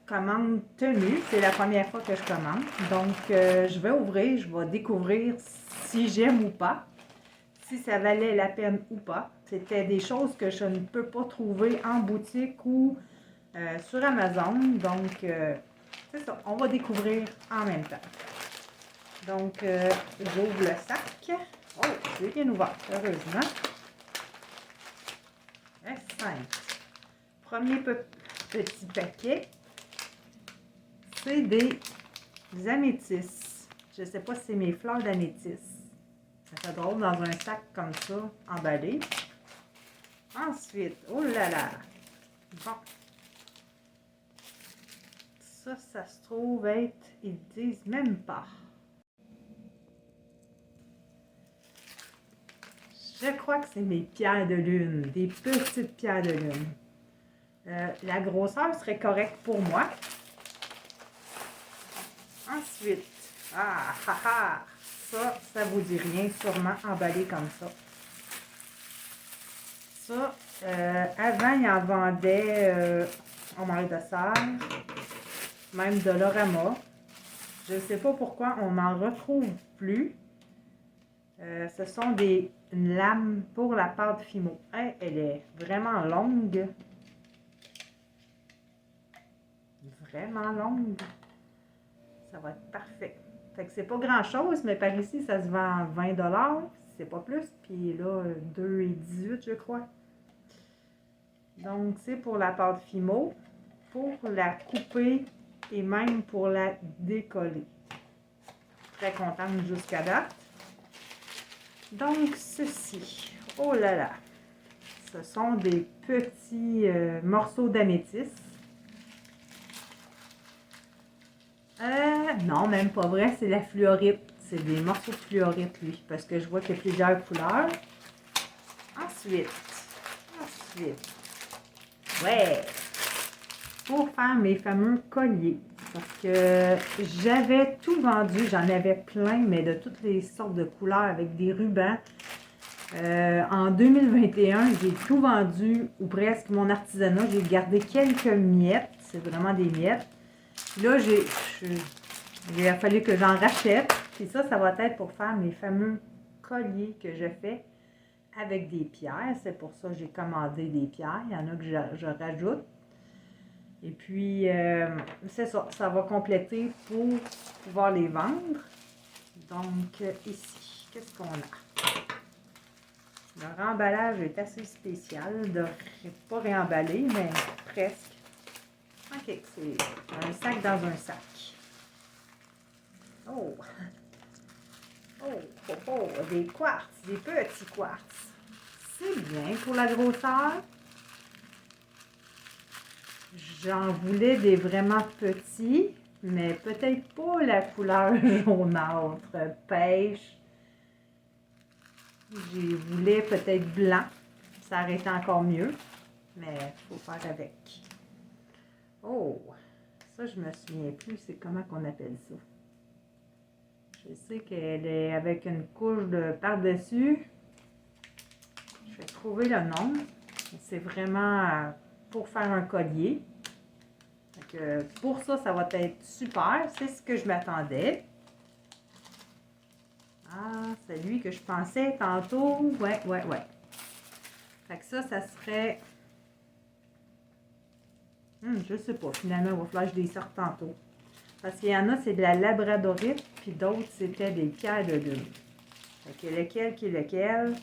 commande tenue. C'est la première fois que je commande. Donc, je vais ouvrir, je vais découvrir si j'aime ou pas, si ça valait la peine ou pas. C'était des choses que je ne peux pas trouver en boutique ou sur Amazon. Donc, c'est ça. On va découvrir en même temps. Donc, j'ouvre le sac. Oh, c'est bien ouvert, heureusement. C'est simple. Premier petit paquet, c'est des améthystes. Je ne sais pas si c'est mes fleurs d'améthyste. Ça fait drôle dans un sac comme ça, emballé. Ensuite, oh là là! Bon. Ça se trouve être, ils disent même pas. Je crois que c'est mes pierres de lune, des petites pierres de lune. La grosseur serait correcte pour moi. Ensuite, ça vous dit rien, sûrement emballé comme ça. Ça, avant, ils en vendaient au Marais de Serre, même de Dolorama. Je ne sais pas pourquoi on n'en retrouve plus. Ce sont une lame pour la pâte Fimo. Elle est vraiment longue. Vraiment longue. Ça va être parfait. Fait que c'est pas grand chose, mais par ici, ça se vend 20 $. C'est pas plus. Puis là, 2,18 je crois. Donc, c'est pour la pâte Fimo. Pour la couper et même pour la décoller. Très contente jusqu'à date. Donc, ceci. Oh là là. Ce sont des petits morceaux d'améthyste. Non, même pas vrai, c'est la fluorite. C'est des morceaux de fluorite, lui, parce que je vois qu'il y a plusieurs couleurs. Ensuite, ouais, pour faire mes fameux colliers. Parce que j'avais tout vendu, j'en avais plein, mais de toutes les sortes de couleurs avec des rubans. En 2021, j'ai tout vendu, ou presque mon artisanat. J'ai gardé quelques miettes, c'est vraiment des miettes. Là, il a fallu que j'en rachète. Puis ça va être pour faire mes fameux colliers que je fais avec des pierres. C'est pour ça que j'ai commandé des pierres. Il y en a que je rajoute. Et puis, c'est ça. Ça va compléter pour pouvoir les vendre. Donc, ici, qu'est-ce qu'on a? Le remballage est assez spécial. Pas réemballé, mais presque. OK, c'est un sac dans un sac. Oh! Oh, des quartz, des petits quartz. C'est bien pour la grosseur. J'en voulais des vraiment petits, mais peut-être pas la couleur jaunâtre, pêche. J'y voulais peut-être blanc. Ça aurait été encore mieux, mais il faut faire avec. Oh! Ça, je me souviens plus, c'est comment qu'on appelle ça. Je sais qu'elle est avec une couche de par-dessus. Je vais trouver le nom. C'est vraiment pour faire un collier. Donc, pour ça, ça va être super. C'est ce que je m'attendais. Ah, c'est lui que je pensais tantôt. Ouais. Fait que ça serait... je sais pas. Finalement, il va falloir que je les sorte tantôt. Parce qu'il y en a, c'est de la labradorite, puis d'autres, c'était des pierres de lune. Fait que lequel qui est lequel?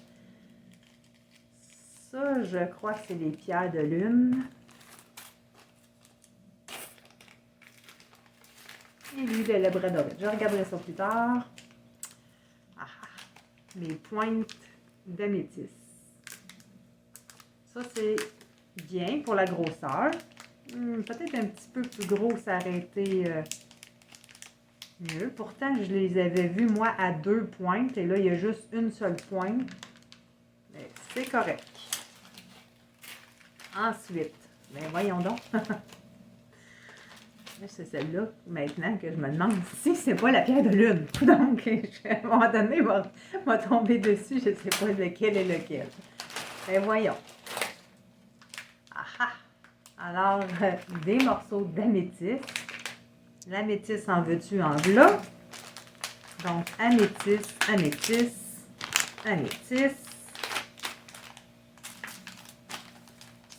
Ça, je crois que c'est des pierres de lune. Et lui, le labradorite. Je regarderai ça plus tard. Mes pointes d'améthyste. Ça, c'est bien pour la grosseur. Peut-être un petit peu plus gros, ça aurait été mieux. Pourtant, je les avais vus, moi, à 2 pointes. Et là, il y a juste une seule pointe. Mais c'est correct. Ensuite, ben voyons donc. C'est celle-là, maintenant, que je me demande si c'est pas la pierre de lune. Donc, à un moment donné, il va tomber dessus. Je ne sais pas lequel est lequel. Ben voyons. Alors, des morceaux d'améthyste. L'améthyste, en veux-tu, en v'là. Donc, améthyste, améthyste, améthyste.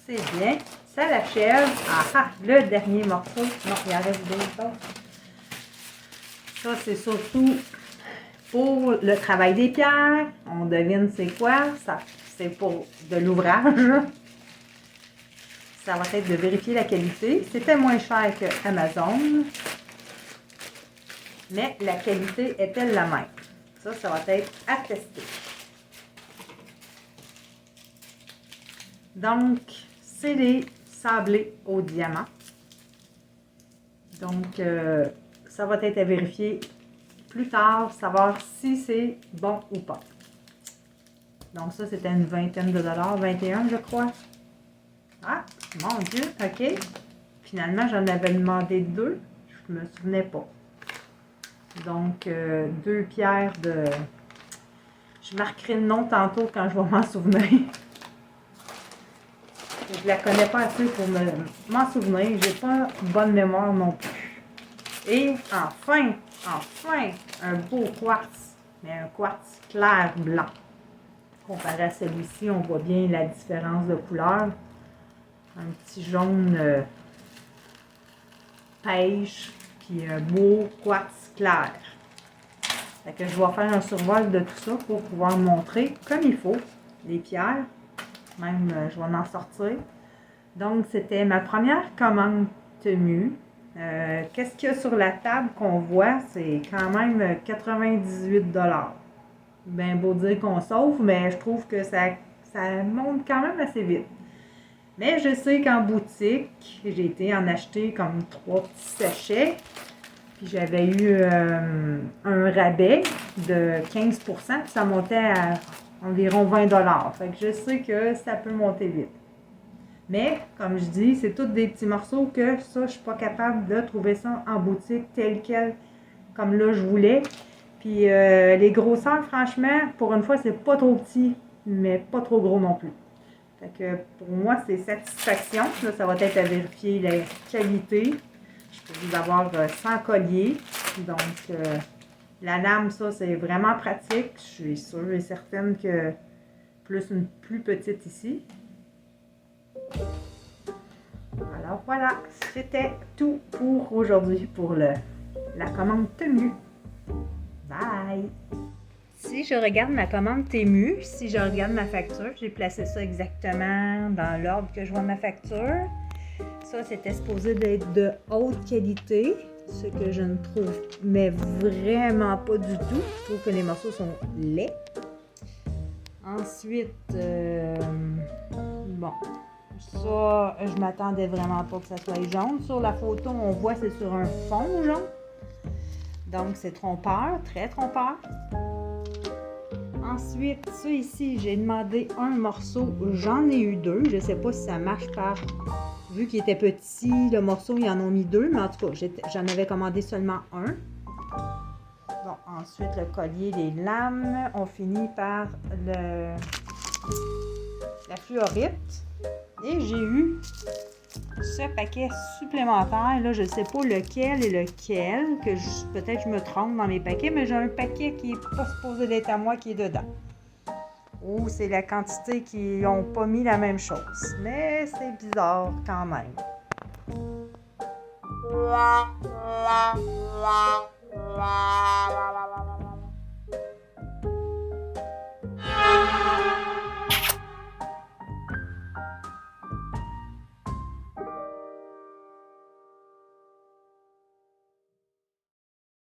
C'est bien. Ça l'achève. Ah, le dernier morceau. Non, il en reste d'autres. Ça, c'est surtout pour le travail des pierres. On devine c'est quoi. Ça, c'est pour de l'ouvrage. Ça va être de vérifier la qualité. C'était moins cher que Amazon. Mais la qualité est-elle la même? Ça va être à tester. Donc, c'est les sablés au diamant. Donc, ça va être à vérifier plus tard, savoir si c'est bon ou pas. Donc, ça, c'était une vingtaine de dollars, 21, je crois. Ah, mon Dieu, OK. Finalement, j'en avais demandé 2. Je me souvenais pas. Donc, 2 pierres de... Je marquerai le nom tantôt quand je vais m'en souvenir. Je la connais pas assez pour m'en souvenir. J'ai pas bonne mémoire non plus. Et enfin, un beau quartz. Mais un quartz clair blanc. Comparé à celui-ci, on voit bien la différence de couleur. Un petit jaune pêche, puis un beau quartz clair. Fait que je vais faire un survol de tout ça pour pouvoir montrer comme il faut les pierres. Même, je vais en sortir. Donc, c'était ma première commande tenue. Qu'est-ce qu'il y a sur la table qu'on voit? C'est quand même 98 $. Bien beau dire qu'on sauve, mais je trouve que ça monte quand même assez vite. Mais je sais qu'en boutique, j'ai été en acheter comme 3 petits sachets. Puis j'avais eu un rabais de 15 %, puis ça montait à environ 20 $. Fait que je sais que ça peut monter vite. Mais, comme je dis, c'est tous des petits morceaux que ça, je suis pas capable de trouver ça en boutique tel quel, comme là je voulais. Puis les grosseurs, franchement, pour une fois, c'est pas trop petit, mais pas trop gros non plus. Fait que pour moi, c'est satisfaction. Là, ça va être à vérifier la qualité. Je peux vous avoir sans collier. Donc, la lame, ça, c'est vraiment pratique. Je suis sûre et certaine que plus une plus petite ici. Alors voilà, c'était tout pour aujourd'hui pour la commande Temu. Bye! Si je regarde ma commande Temu, si je regarde ma facture, j'ai placé ça exactement dans l'ordre que je vois ma facture. Ça, c'était supposé d'être de haute qualité, ce que je ne trouve mais vraiment pas du tout. Je trouve que les morceaux sont laids. Ensuite, bon, ça, je m'attendais vraiment pas que ça soit jaune. Sur la photo, on voit c'est sur un fond jaune. Donc, c'est trompeur, très trompeur. Ensuite, ça ici, j'ai demandé un morceau. J'en ai eu 2. Je ne sais pas si ça marche par... Vu qu'il était petit, le morceau, ils en ont mis 2. Mais en tout cas, j'en avais commandé seulement un. Bon, ensuite, le collier, les lames. On finit par la fluorite. Et j'ai eu ce paquet supplémentaire. Là, je ne sais pas lequel est lequel. Peut-être que je me trompe dans mes paquets, mais j'ai un paquet qui n'est pas supposé d'être à moi qui est dedans. Ou c'est la quantité qui n'ont pas mis la même chose. Mais c'est bizarre quand même.